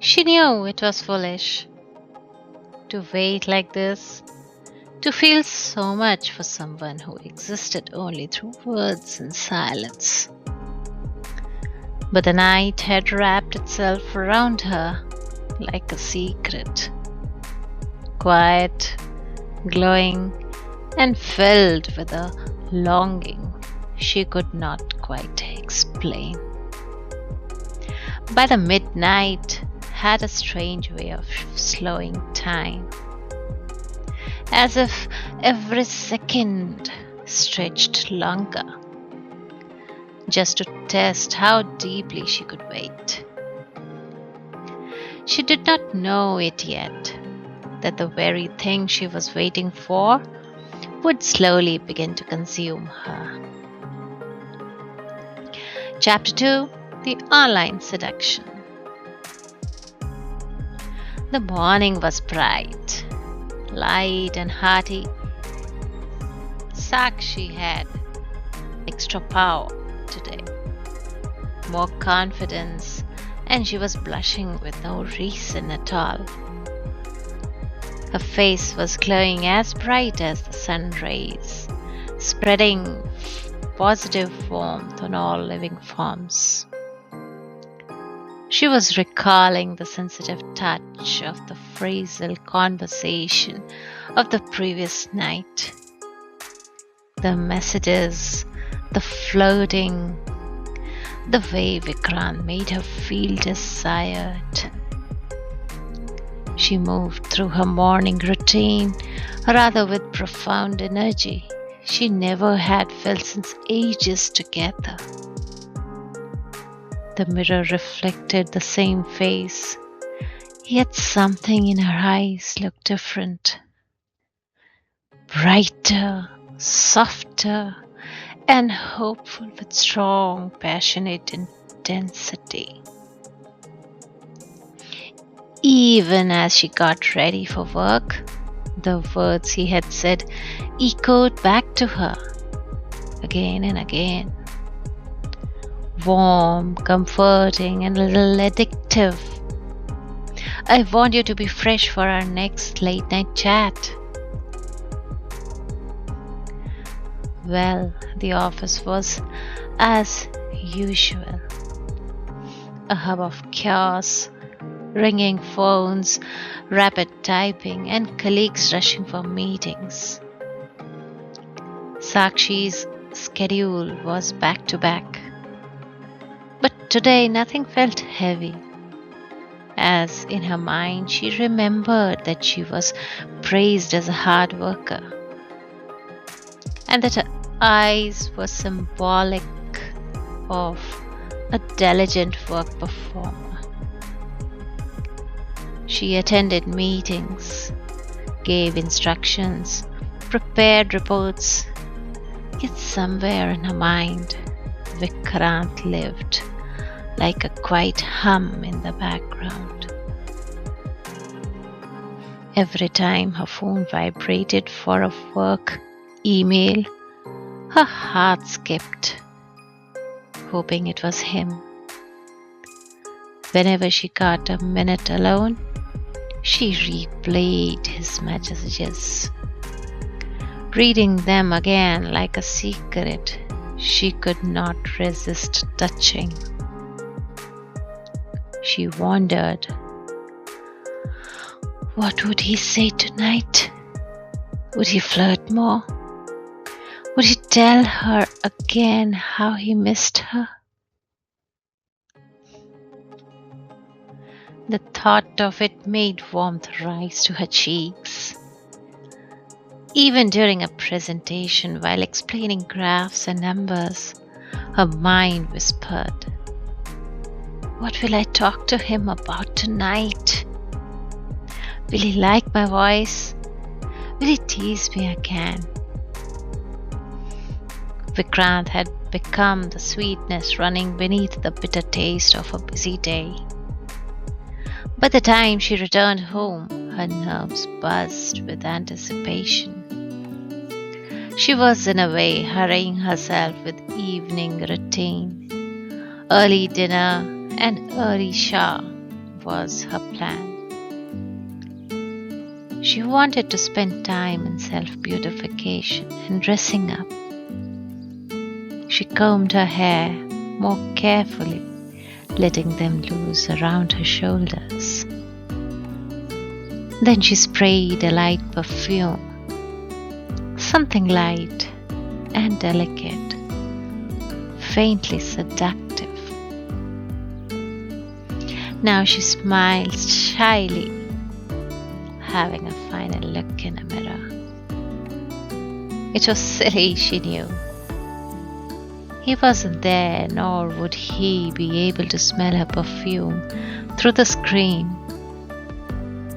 She knew it was foolish to wait like this, to feel so much for someone who existed only through words and silence. But the night had wrapped itself around her like a secret, quiet, glowing, and filled with a longing she could not quite explain. By the midnight had a strange way of slowing time, as if every second stretched longer, just to test how deeply she could wait. She did not know it yet, that the very thing she was waiting for would slowly begin to consume her. Chapter 2: The Online Seduction. The morning was bright, light and hearty. Sakshi had extra power today, more confidence, and she was blushing with no reason at all. Her face was glowing as bright as the sun rays, spreading positive warmth on all living forms. She was recalling the sensitive touch of the phrasal conversation of the previous night, the messages, the flirting, the way Vikrant made her feel desired. She moved through her morning routine rather with profound energy she never had felt since ages together. The mirror reflected the same face, yet something in her eyes looked different. Brighter, softer, and hopeful with strong, passionate intensity. Even as she got ready for work, the words he had said echoed back to her again and again. Warm, comforting, and a little addictive. I want you to be fresh for our next late night chat. Well, the office was as usual. A hub of chaos, ringing phones, rapid typing, and colleagues rushing for meetings. Sakshi's schedule was back to back. But today nothing felt heavy, as in her mind she remembered that she was praised as a hard worker, and that her eyes were symbolic of a diligent work performer. She attended meetings, gave instructions, prepared reports, yet somewhere in her mind, Vikrant lived like a quiet hum in the background. Every time her phone vibrated for a work email, her heart skipped, hoping it was him. Whenever she got a minute alone, she replayed his messages, reading them again like a secret she could not resist touching. She wondered, what would he say tonight? Would he flirt more? Would he tell her again how he missed her? The thought of it made warmth rise to her cheeks. Even during a presentation, while explaining graphs and numbers, her mind whispered, what will I talk to him about tonight? Will he like my voice? Will he tease me again? Vikrant had become the sweetness running beneath the bitter taste of a busy day. By the time she returned home, her nerves buzzed with anticipation. She was in a way hurrying herself with evening routine, early dinner and early shower, was her plan. She wanted to spend time in self-beautification and dressing up. She combed her hair more carefully, letting them loose around her shoulders. Then she sprayed a light perfume, something light and delicate, faintly seductive. Now she smiled shyly, having a final look in a mirror. It was silly, she knew. He wasn't there, nor would he be able to smell her perfume through the screen.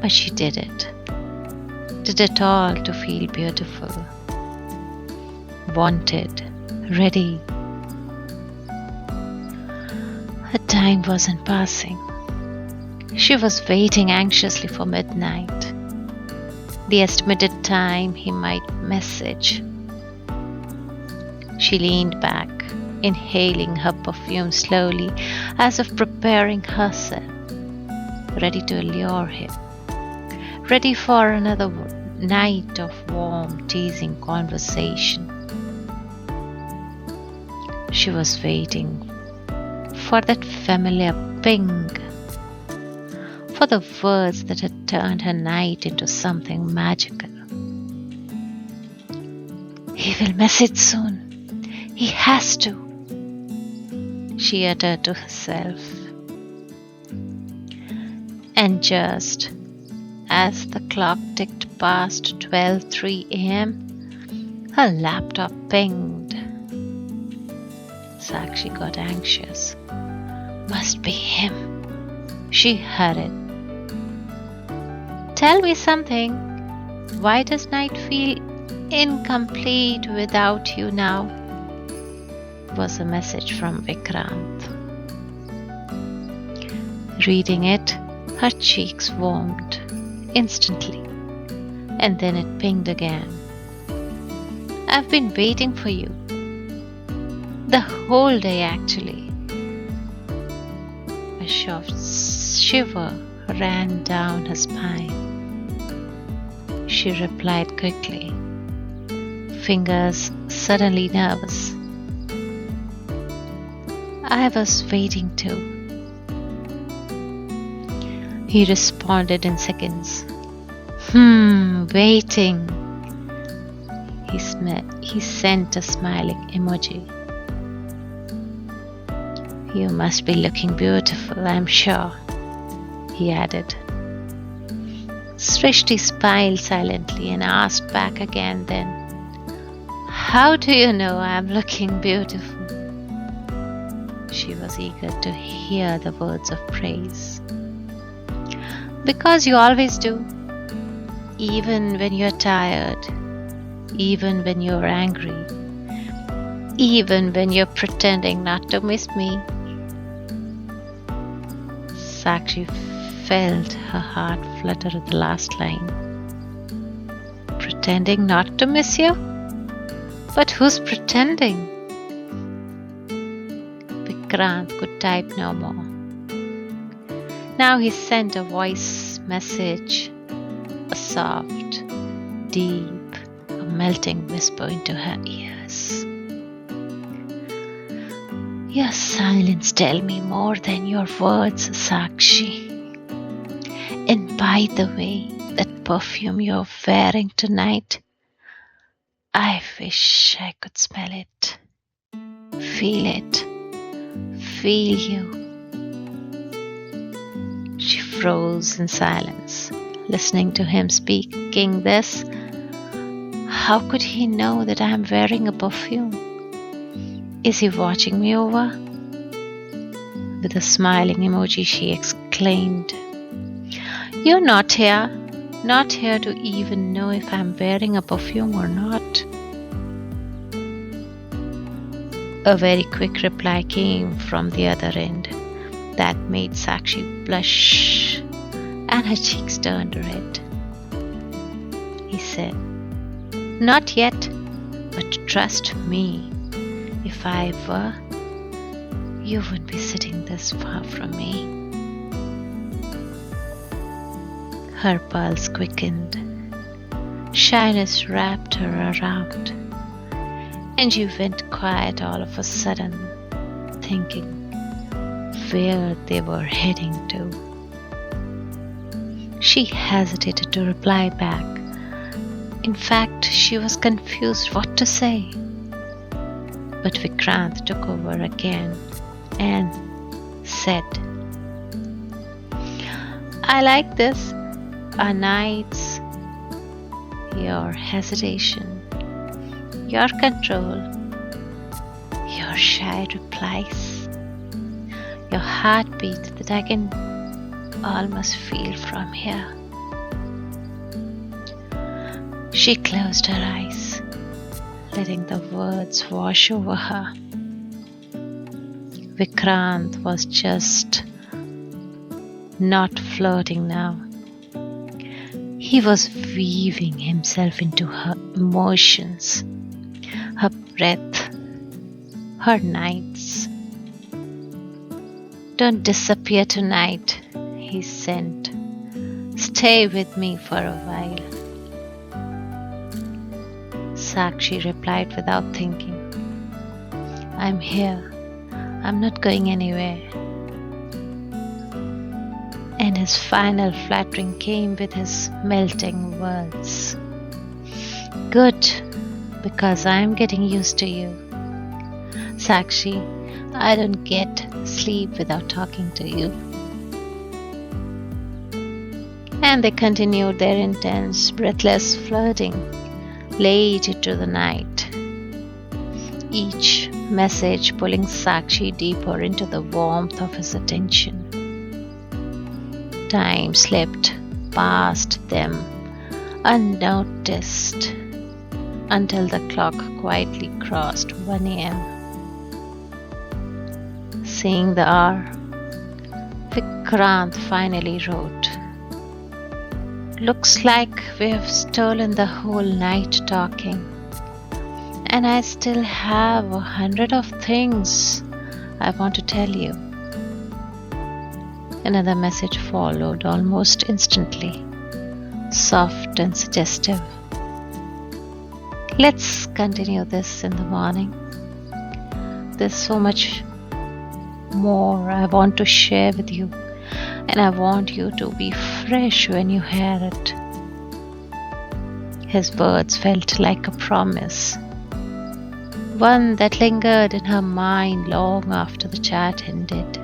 But she did it all to feel beautiful, wanted, ready. Her time wasn't passing. She was waiting anxiously for midnight, the estimated time he might message. She leaned back, inhaling her perfume slowly, as if preparing herself, ready to allure him, ready for another night of warm, teasing conversation. She was waiting for that familiar ping, for the words that had turned her night into something magical. He will message soon. He has to, she uttered to herself. And just as the clock ticked past 12:03 a.m., her laptop pinged. Sakshi got anxious. Must be him, she hurried. Tell me something. Why does night feel incomplete without you now? Was a message from Vikrant. Reading it, her cheeks warmed instantly, and then it pinged again. I've been waiting for you. The whole day, actually. A soft shiver ran down her spine. She replied quickly, fingers suddenly nervous. I was waiting too. He responded in seconds. Waiting. He sent a smiling emoji. You must be looking beautiful, I'm sure, he added. Srishti smiled silently and asked back again then, how do you know I'm looking beautiful? She was eager to hear the words of praise. Because you always do. Even when you're tired, even when you're angry, even when you're pretending not to miss me. Sakshi felt her heart flutter at the last line. Pretending not to miss you? But who's pretending? Vikrant could type no more. Now he sent a voice message, a soft, deep, a melting whisper into her ears. Your silence tells me more than your words, Sakshi. And by the way, that perfume you're wearing tonight, I wish I could smell it, feel it, feel you. She froze in silence, listening to him speaking this. How could he know that I'm wearing a perfume? Is he watching me over? With a smiling emoji, she exclaimed, You're not here to even know if I'm wearing a perfume or not. A very quick reply came from the other end that made Sakshi blush and her cheeks turned red. He said, Not yet, but trust me, if I were, you would be sitting this far from me. Her pulse quickened. Shyness wrapped her around, and she went quiet all of a sudden, thinking where they were heading to. She hesitated to reply back. In fact, she was confused what to say. But Vikrant took over again and said, I like this. Our nights, your hesitation, your control, your shy replies, your heartbeat that I can almost feel from here. She closed her eyes, letting the words wash over her. Vikrant was just not flirting now. He was weaving himself into her emotions, her breath, her nights. Don't disappear tonight, he sent. Stay with me for a while. Sakshi replied without thinking. I'm here. I'm not going anywhere. And his final flattering came with his melting words. Good, because I'm getting used to you. Sakshi, I don't get sleep without talking to you. And they continued their intense, breathless flirting late into the night, each message pulling Sakshi deeper into the warmth of his attention. Time slipped past them unnoticed until the clock quietly crossed 1 a.m. Seeing the hour, Vikrant finally wrote, Looks like we have stolen the whole night talking, and I still have 100 of things I want to tell you. Another message followed almost instantly, soft and suggestive. Let's continue this in the morning. There's so much more I want to share with you, and I want you to be fresh when you hear it. His words felt like a promise, one that lingered in her mind long after the chat ended.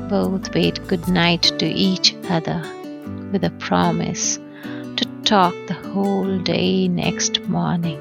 Both bade good night to each other with a promise to talk the whole day next morning.